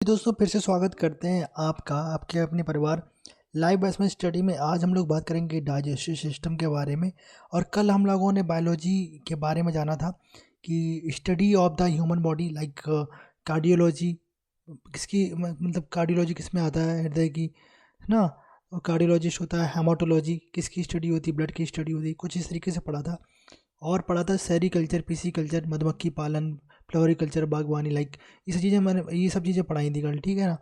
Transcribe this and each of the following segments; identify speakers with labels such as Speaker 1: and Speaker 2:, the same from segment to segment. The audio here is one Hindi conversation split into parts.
Speaker 1: दोस्तों फिर से स्वागत करते हैं आपका आपके अपने परिवार लाइव बेसमेंट स्टडी में। आज हम लोग बात करेंगे डाइजेस्टिव सिस्टम के बारे में। और कल हम लोगों ने बायोलॉजी के बारे में जाना था कि study of the human body like cardiology किसकी मतलब कार्डियोलॉजी किस में आता है, हृदय की, है ना। कार्डियोलॉजिस्ट होता है, हेमाटोलॉजी किसकी स्टडी होती है, ब्लड की स्टडी होती है, कुछ इस तरीके से पढ़ा था। और पढ़ा था सेरीकल्चर, पीसी कल्चर, मधुमक्खी पालन, फ्लोरिकल्चर, बागवानी, लाइक ये सब चीज़ें पढ़ाई थी कल, ठीक है ना।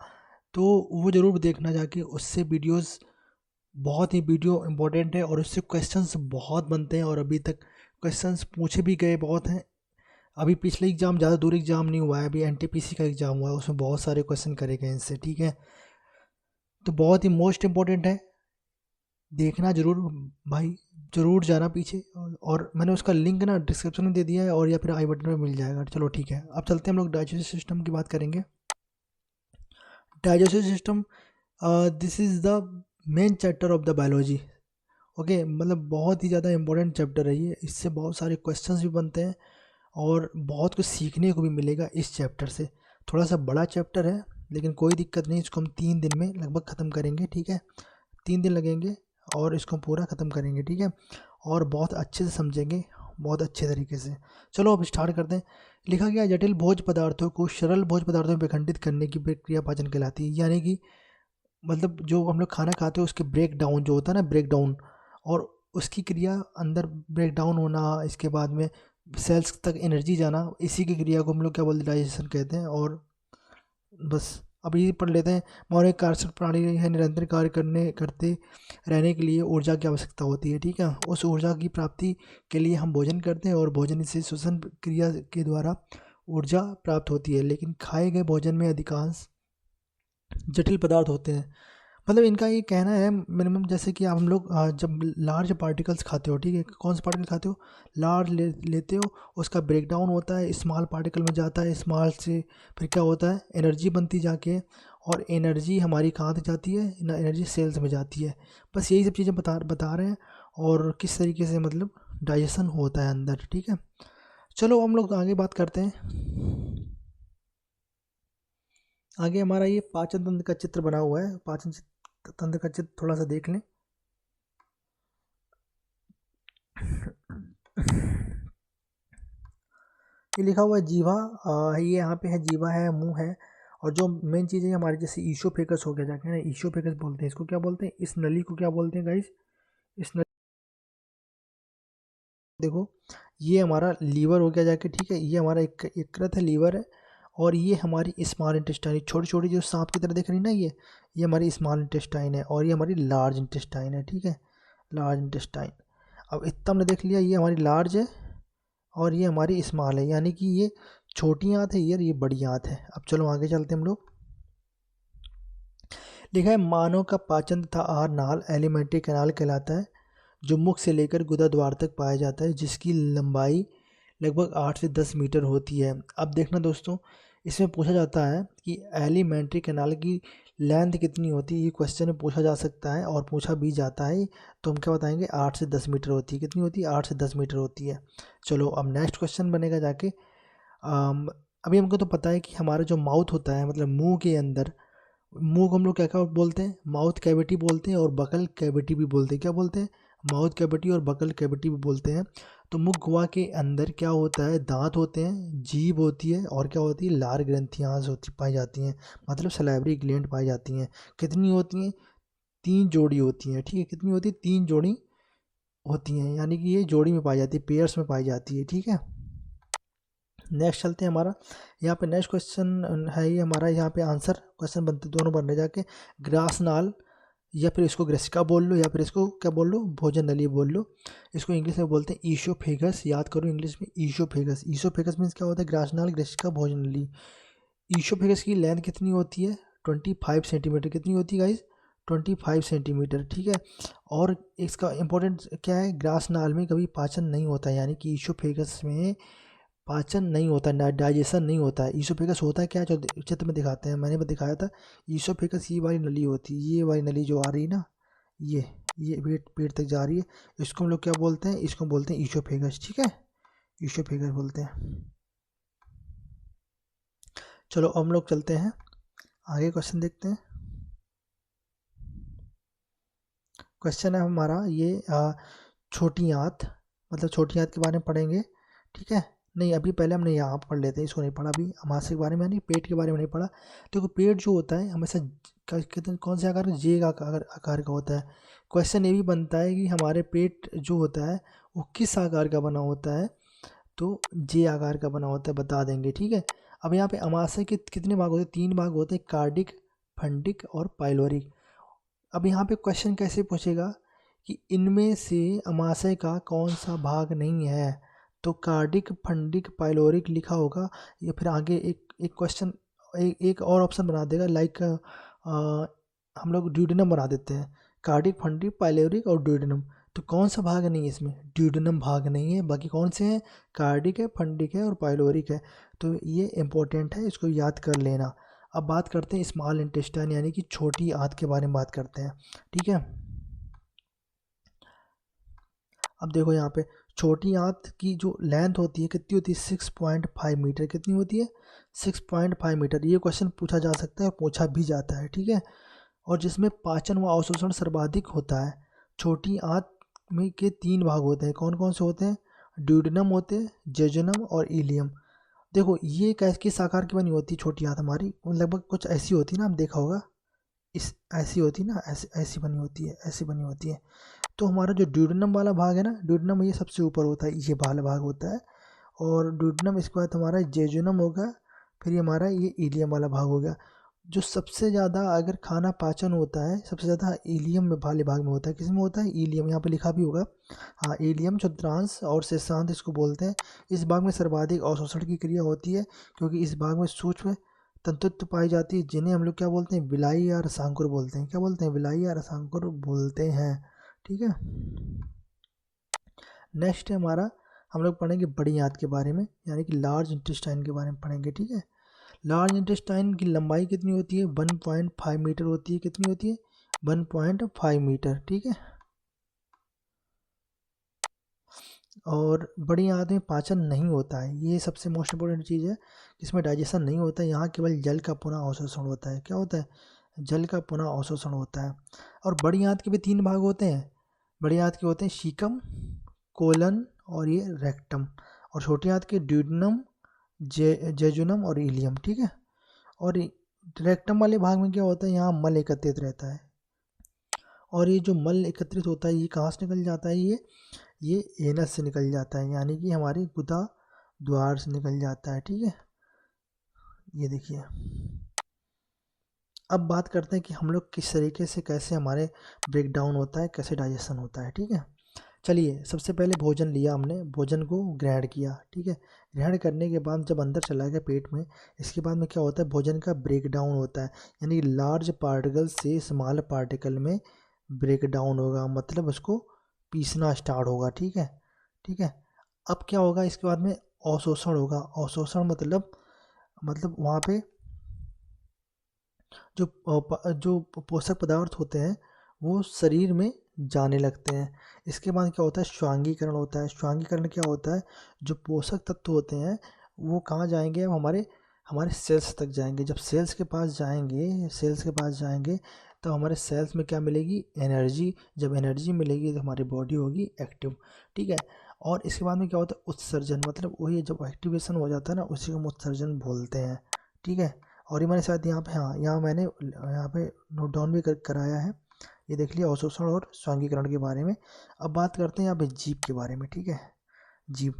Speaker 1: तो वो ज़रूर देखना जाके, उससे वीडियोस बहुत ही वीडियो इंपॉर्टेंट है और उससे क्वेश्चंस बहुत बनते हैं और अभी तक क्वेश्चंस पूछे भी गए बहुत हैं। अभी पिछले एग्ज़ाम ज़्यादा दूर एग्ज़ाम नहीं हुआ है, अभी एनटीपीसी का एग्ज़ाम हुआ है, उसमें बहुत सारे क्वेश्चन करे गए इनसे, ठीक है। तो बहुत ही मोस्ट इम्पोर्टेंट है, देखना ज़रूर भाई, ज़रूर जाना पीछे। और मैंने उसका लिंक ना डिस्क्रिप्शन में दे दिया है और या फिर आई बटन में मिल जाएगा। चलो ठीक है, अब चलते हैं हम लोग डाइजेस्टिव सिस्टम की बात करेंगे। Digestive system, this is the main chapter of the biology. Okay, मतलब बहुत ही ज़्यादा इंपॉर्टेंट चैप्टर है ये, इससे बहुत सारे क्वेश्चंस भी बनते हैं और बहुत कुछ सीखने को भी मिलेगा इस चैप्टर से। थोड़ा सा बड़ा चैप्टर है लेकिन कोई दिक्कत नहीं, इसको हम 3 दिन में लगभग ख़त्म करेंगे, ठीक है। 3 दिन लगेंगे और इसको पूरा ख़त्म करेंगे, ठीक है। और बहुत अच्छे से समझेंगे, बहुत अच्छे तरीके से। चलो अब स्टार्ट करते हैं। लिखा गया, जटिल भोज्य पदार्थों को सरल भोज्य पदार्थों में विखंडित करने की प्रक्रिया पाचन कहलाती है। यानी कि मतलब जो हम लोग खाना खाते हैं उसके ब्रेक डाउन जो होता है ना, ब्रेक डाउन, और उसकी क्रिया अंदर ब्रेक डाउन होना, इसके बाद में सेल्स तक एनर्जी जाना, इसी की क्रिया को हम लोग क्या बोलते हैं, डाइजेशन कहते हैं। और बस अब ये पढ़ लेते हैं। मौलिक कार्य प्राणी है, निरंतर कार्य करते रहने के लिए ऊर्जा की आवश्यकता होती है, ठीक है। उस ऊर्जा की प्राप्ति के लिए हम भोजन करते हैं और भोजन से श्वसन क्रिया के द्वारा ऊर्जा प्राप्त होती है। लेकिन खाए गए भोजन में अधिकांश जटिल पदार्थ होते हैं। मतलब इनका ये कहना है मिनिमम, जैसे कि आप हम लोग जब लार्ज पार्टिकल्स खाते हो, ठीक है, कौन सा पार्टिकल खाते हो, लेते हो, उसका ब्रेक डाउन होता है, स्मॉल पार्टिकल में जाता है, स्मॉल से फिर क्या होता है, एनर्जी बनती जाके, और एनर्जी हमारी कहाँ तक जाती है ना, एनर्जी सेल्स में जाती है। बस यही सब चीज़ें बता रहे हैं और किस तरीके से मतलब डाइजेशन होता है अंदर, ठीक है। चलो हम लोग आगे बात करते हैं। आगे हमारा ये पाचन तंत्र का चित्र बना हुआ है, पाचन तंत्र का चित्र थोड़ा सा देख लें। ये लिखा हुआ है जीवा, ये यहाँ पे है, जीवा है, मुंह है, और जो मेन चीज़ है हमारे, जैसे ईशोफेगस हो गया जाके ना, ईशोफेगस बोलते हैं इसको, क्या बोलते हैं, इस नली को क्या बोलते हैं गाइस, इस नली, देखो ये हमारा लीवर हो गया जाके, ठीक है, ये हमारा एक यकृत है, लीवर है। और ये हमारी स्मॉल इंटेस्टाइन, छोटी छोटी जो सांप की तरह दिख रही ना, ये हमारी स्मॉल इंटेस्टाइन है, और ये हमारी लार्ज इंटेस्टाइन है, ठीक है, लार्ज इंटेस्टाइन। अब इतना हमने देख लिया, ये हमारी लार्ज है और ये हमारी स्मॉल है, यानी कि ये छोटी आंत है ये बड़ी आंत है। अब चलो आगे चलते हैं हम लोग। लिखा है, मानव का पाचन तथा आहार नाल एलिमेंट्री कैनाल कहलाता है, जो मुख से लेकर गुदा द्वार तक पाया जाता है, जिसकी लंबाई लगभग 8 से 10 मीटर होती है। अब देखना दोस्तों, इसमें पूछा जाता है कि एलिमेंट्री कैनाल की लेंथ कितनी होती है, ये क्वेश्चन में पूछा जा सकता है और पूछा भी जाता है। तो हम क्या बताएंगे, 8 से 10 मीटर होती है। कितनी होती है, 8 से 10 मीटर होती है। चलो अब नेक्स्ट क्वेश्चन बनेगा जाके, अभी हमको तो पता है कि हमारा जो माउथ होता है, मतलब मुंह के अंदर, मुंह को हम लोग क्या क्या बोलते हैं, माउथ कैविटी बोलते हैं और बकल कैविटी भी बोलते हैं। क्या बोलते हैं, माउथ कैविटी और बकल कैविटी भी बोलते हैं। तो मुख गुहा के अंदर क्या होता है, दांत होते हैं, जीभ होती है, और क्या होती है, लार ग्रंथियां होती पाई जाती हैं, मतलब सलाइवरी ग्लैंड पाई जाती हैं। कितनी होती हैं, 3 जोड़ी होती हैं, ठीक है, कितनी होती है, 3 जोड़ी होती हैं, यानी कि ये जोड़ी में पाई जाती है, पेयर्स में पाई जाती है, ठीक है। नेक्स्ट चलते हैं हमारा, यहाँ पे नेक्स्ट क्वेश्चन है ये हमारा, यहाँ पे आंसर क्वेश्चन बनते दोनों बनने जाके, ग्रास नाल, या फिर इसको ग्रेसिका बोल लो, या फिर इसको क्या बोल लो, भोजन नली बोल लो। इसको इंग्लिश में बोलते हैं ईशोफेगस, याद करो इंग्लिश में ईशोफेगस। ईशोफेगस मीन्स क्या होता है, ग्रास नाल, ग्रेसिका, भोजन नली। ईशोफेगस की लेंथ कितनी होती है, 25 सेंटीमीटर। कितनी होती है गाइज, 25 सेंटीमीटर, ठीक है। और इसका इंपॉर्टेंट क्या है, ग्रास नाल में कभी पाचन नहीं होता है, यानी कि ईशोफेगस में पाचन नहीं होता है, डाइजेशन नहीं होता है। ईसोफेगस होता है क्या, जो चित्र में दिखाते हैं, मैंने भी दिखाया था। ईसोफेगस ये वाली नली होती है, ये वाली नली जो आ रही है ना, ये पेट पेट तक जा रही है, इसको हम लोग क्या बोलते हैं, इसको बोलते हैं ईसोफेगस, ठीक है, ईसोफेगस बोलते हैं। चलो हम लोग चलते हैं आगे क्वेश्चन देखते हैं। क्वेश्चन है हमारा ये छोटी आंत, मतलब छोटी आंत के बारे में पढ़ेंगे, ठीक है। नहीं, अभी पहले हमने यहाँ पढ़ लेते हैं, इसको नहीं पढ़ा अभी, अमाशय के बारे में नहीं, पेट के बारे में नहीं पढ़ा। देखो पेट जो होता है हमेशा कहते हैं कौन से आकार का, जे का आकार का होता है। क्वेश्चन ये भी बनता है कि हमारे पेट जो होता है वो किस आकार का बना होता है, तो जे आकार का बना होता है, बता देंगे, ठीक है। अब यहाँ पे अमाशय के कितने भाग होते हैं, 3 भाग होते हैं, कार्डिक, फंडिक और पाइलोरिक। अब यहाँ पे क्वेश्चन कैसे पूछेगा कि इनमें से अमाशय का कौन सा भाग नहीं है, तो कार्डिक, फंडिक, पाइलोरिक लिखा होगा, या फिर आगे एक क्वेश्चन एक और ऑप्शन बना देगा, लाइक हम लोग ड्यूडेनम बना देते हैं, कार्डिक, फंडिक, पाइलोरिक और ड्यूडेनम। तो कौन सा भाग नहीं है इसमें, ड्यूडेनम भाग नहीं है, बाकी कौन से हैं, कार्डिक है, फंडिक है और पाइलोरिक है। तो ये इंपॉर्टेंट है, इसको याद कर लेना। अब बात करते हैं स्मॉल इंटेस्टाइन यानी कि छोटी आंत के बारे में बात करते हैं, ठीक है। अब देखो यहाँ पे छोटी आंत की जो लेंथ होती है कितनी होती है, 6.5 मीटर, कितनी होती है, 6.5 मीटर। ये क्वेश्चन पूछा जा सकता है और पूछा भी जाता है, ठीक है। और जिसमें पाचन व अवशोषण सर्वाधिक होता है। छोटी आंत में के 3 भाग होते हैं, कौन कौन से होते हैं, ड्यूडेनम होते हैं, जेजुनम और इलियम। देखो ये किस आकार की बनी होती है छोटी आंत हमारी, लगभग कुछ ऐसी होती है ना, आप देखा होगा, इस ऐसी होती है ना, ऐसी ऐसी बनी होती है, ऐसी बनी होती है। तो हमारा जो ड्यूडेनम वाला भाग है ना, ड्यूडेनम ये सबसे ऊपर होता है, ये वाला भाग होता है। और ड्यूडेनम, इसके बाद हमारा जेजुनम होगा, फिर ये हमारा ये इलियम वाला भाग हो गया। जो सबसे ज़्यादा अगर खाना पाचन होता है, सबसे ज़्यादा इलियम में वाले भाग में होता है, किस में होता है, इलियम, यहाँ पे लिखा भी होगा, हाँ इलियम, क्षुद्रांश और शेषांश इसको बोलते हैं। इस भाग में सर्वाधिक अवशोषण की क्रिया होती है, क्योंकि इस भाग में सूक्ष्म तंतुत्व पाई जाती है, जिन्हें हम लोग क्या बोलते हैं, विलाई या रसांकुर बोलते हैं, क्या बोलते हैं, विलाई या रसांकुर बोलते हैं, ठीक है। नेक्स्ट है हमारा, हम लोग पढ़ेंगे बड़ी आंत के बारे में, यानी कि लार्ज इंटेस्टाइन के बारे में पढ़ेंगे, ठीक है। लार्ज इंटेस्टाइन की लंबाई कितनी होती है, 1.5 मीटर होती है, कितनी होती है, 1.5 मीटर, ठीक है। और बड़ी आंत में पाचन नहीं होता है, ये सबसे मोस्ट इम्पोर्टेंट चीज़ है, इसमें डाइजेशन नहीं होता है, यहाँ केवल जल का पुनः अवशोषण होता है, क्या होता है, जल का पुनः अवशोषण होता है। और बड़ी आंत के भी 3 भाग होते हैं, बड़ी आंत के होते हैं सीकम, कोलन और ये रेक्टम। और छोटी आंत के ड्यूडेनम, जेजुनम और इलियम, ठीक है। और रेक्टम वाले भाग में क्या होता है, यहाँ मल एकत्रित रहता है, और ये जो मल एकत्रित होता है ये कहाँ से निकल जाता है, ये एनस से निकल जाता है, यानी कि हमारी गुदा द्वार से निकल जाता है, ठीक है। ये देखिए, अब बात करते हैं कि हम लोग किस तरीके से, कैसे हमारे ब्रेक डाउन होता है, कैसे डाइजेशन होता है, ठीक है। चलिए, सबसे पहले भोजन लिया हमने, भोजन को ग्रहण किया, ठीक है। ग्रहण करने के बाद जब अंदर चला गया पेट में, इसके बाद में क्या होता है, भोजन का ब्रेक डाउन होता है, यानी लार्ज पार्टिकल से स्मॉल पार्टिकल में ब्रेक डाउन होगा, मतलब उसको पीसना स्टार्ट होगा, ठीक है, ठीक है। अब क्या होगा, इसके बाद में अवशोषण होगा, अवशोषण मतलब वहाँ पे जो पोषक पदार्थ होते हैं वो शरीर में जाने लगते हैं। इसके बाद क्या होता है, श्वांगीकरण होता है। श्वांगीकरण क्या होता है, जो पोषक तत्व होते हैं वो कहाँ जाएंगे, अब हमारे हमारे सेल्स तक जाएंगे। जब सेल्स के पास जाएंगे तो हमारे सेल्स में क्या मिलेगी, एनर्जी। जब एनर्जी मिलेगी तो हमारी बॉडी होगी एक्टिव, ठीक है। और इसके बाद में क्या होता है, उत्सर्जन, मतलब वही जब एक्टिवेशन हो जाता है ना, उसी को हम उत्सर्जन बोलते हैं, ठीक है। और ये मैंने शायद यहाँ पे, हाँ यहाँ मैंने यहाँ पे नोट डाउन भी कराया है, ये देख लिया अवशोषण और स्वांगीकरण के बारे में। अब बात करते हैं यहाँ पे जीभ के बारे में, ठीक है। जीभ,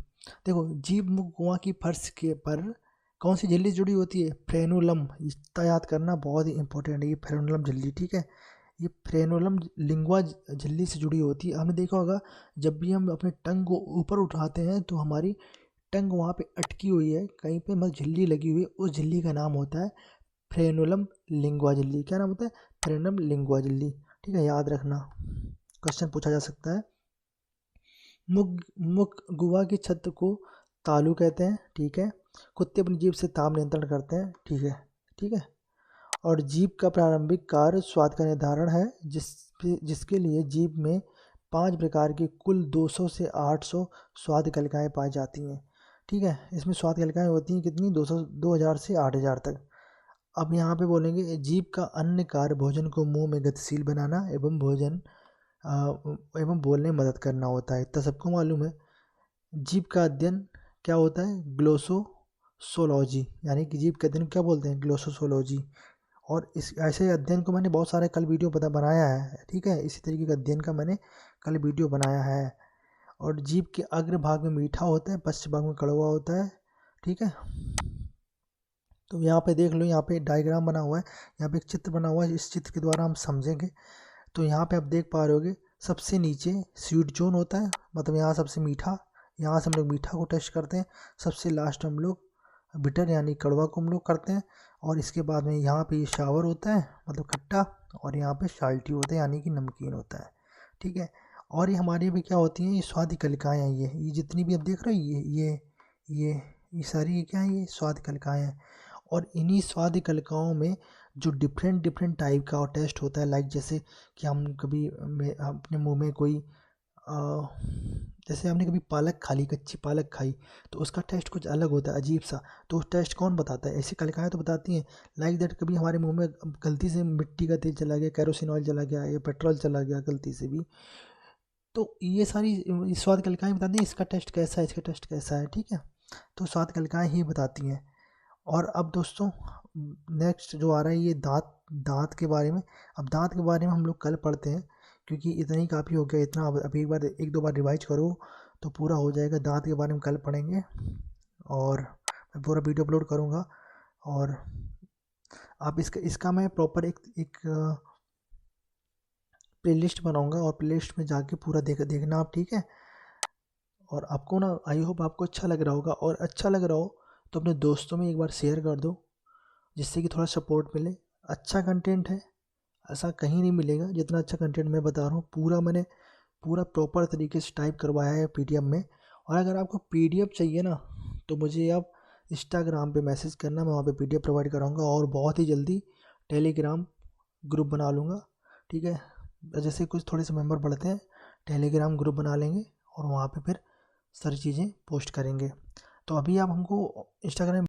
Speaker 1: देखो जीभ मुख गुहा की फर्श के पर कौन सी झिल्ली जुड़ी होती है, फ्रेनुलम, इसका याद करना बहुत ही इंपॉर्टेंट है, ये फ्रेनुलम झिल्ली, ठीक है। ये फ्रेनुलम लिंगुआ झिल्ली से जुड़ी होती है। हमने देखा होगा जब भी हम अपने टंग को ऊपर उठाते हैं तो हमारी टंग वहाँ पे अटकी हुई है कहीं पे, मतलब झिल्ली लगी हुई है, उस झिल्ली का नाम होता है फ्रेनुलम लिंगुआ झिल्ली। क्या नाम होता है, फ्रेनुलम लिंगुआ झिल्ली, ठीक है, याद रखना, क्वेश्चन पूछा जा सकता है। मुख मुख गुहा की छत को तालू कहते हैं, ठीक है। कुत्ते अपनी जीभ से ताप नियंत्रण करते हैं, ठीक है, ठीक है। और जीभ का प्रारंभिक कार्य स्वाद का निर्धारण है, जिसके लिए जीभ में 5 प्रकार की कुल 200 से 800 स्वाद कलिकाएँ पाई जाती हैं, ठीक है। इसमें स्वाद कलिकाएँ होती हैं कितनी, 2000 से 8000 तक। अब यहाँ पे बोलेंगे जीभ का अन्य कार्य भोजन को मुंह में गतिशील बनाना एवं एवं बोलने में मदद करना होता है। इतना सबको मालूम है। जीभ का अध्ययन क्या होता है? ग्लोसोसोलॉजी, यानी कि जीभ के अध्ययन को क्या बोलते हैं? ग्लोसोसोलॉजी। और इस ऐसे अध्ययन को मैंने बहुत सारे कल वीडियो बनाया है, ठीक है। इसी तरीके का अध्ययन का मैंने कल वीडियो बनाया है। और जीभ के अग्र भाग में मीठा होता है, पश्च भाग में कड़वा होता है, ठीक है। तो यहाँ पे देख लो, यहाँ पे डायग्राम बना हुआ है, यहाँ पे एक चित्र बना हुआ है, इस चित्र के द्वारा हम समझेंगे। तो यहाँ पे आप देख पा रहे होगे, सबसे नीचे स्वीट जोन होता है, मतलब यहाँ सबसे मीठा, यहाँ से हम लोग मीठा को टेस्ट करते हैं। सबसे लास्ट हम लोग बिटर यानी कड़वा को हम लोग करते हैं। और इसके बाद में यहाँ पे ये शावर होता है, मतलब खट्टा, और यहाँ पे साल्टी होता है यानी कि नमकीन होता है, ठीक है। और ये हमारे भी क्या होती हैं, ये स्वाद कलिकाएँ हैं। ये जितनी भी आप देख रहे हो, ये सारी क्या है, ये स्वाद कलिकाएँ हैं। और इन्हीं स्वाद कलिकाओं में जो डिफरेंट डिफरेंट टाइप का और टेस्ट होता है, लाइक जैसे कि हम कभी अपने मुंह में कोई जैसे हमने कभी पालक खा ली, कच्ची पालक खाई, तो उसका टेस्ट कुछ अलग होता है, अजीब सा। तो उस टेस्ट कौन बताता है? ऐसी कलिकाएँ तो बताती हैं। लाइक दैट कभी हमारे मुंह में गलती से मिट्टी का तेल चला गया, कैरोसिन ऑयल चला गया, या पेट्रोल चला गया गलती से भी, तो ये सारी स्वाद कलिकाएँ बताती हैं इसका टेस्ट कैसा है, इसका टेस्ट कैसा है, ठीक है। तो स्वाद कलिकाएँ ही बताती हैं। और अब दोस्तों नेक्स्ट जो आ रहा है, ये दांत के बारे में। अब दांत के बारे में हम लोग कल पढ़ते हैं, क्योंकि इतना ही काफ़ी हो गया। इतना अभी एक दो बार रिवाइज करो तो पूरा हो जाएगा। दांत के बारे में कल पढ़ेंगे, और मैं पूरा वीडियो अपलोड करूँगा। और आप इसका मैं प्रॉपर एक प्लेलिस्ट बनाऊँगा, और प्लेलिस्ट में जाके पूरा देखना आप, ठीक है। और आपको ना, आई होप आपको अच्छा लग रहा होगा, और अच्छा लग रहा हो तो अपने दोस्तों में एक बार शेयर कर दो, जिससे कि थोड़ा सपोर्ट मिले। अच्छा कंटेंट है, ऐसा कहीं नहीं मिलेगा जितना अच्छा कंटेंट मैं बता रहा हूँ। मैंने पूरा प्रॉपर तरीके से टाइप करवाया है पीडीएफ में। और अगर आपको पीडीएफ चाहिए ना, तो मुझे आप इंस्टाग्राम पे मैसेज करना, मैं वहाँ पे पीडीएफ प्रोवाइड कराऊंगा। और बहुत ही जल्दी टेलीग्राम ग्रुप बना लूँगा, ठीक है। जैसे कुछ थोड़े से मेंबर बढ़ते हैं, टेलीग्राम ग्रुप बना लेंगे, और वहाँ पे फिर सारी चीज़ें पोस्ट करेंगे। तो अभी आप हमको इंस्टाग्राम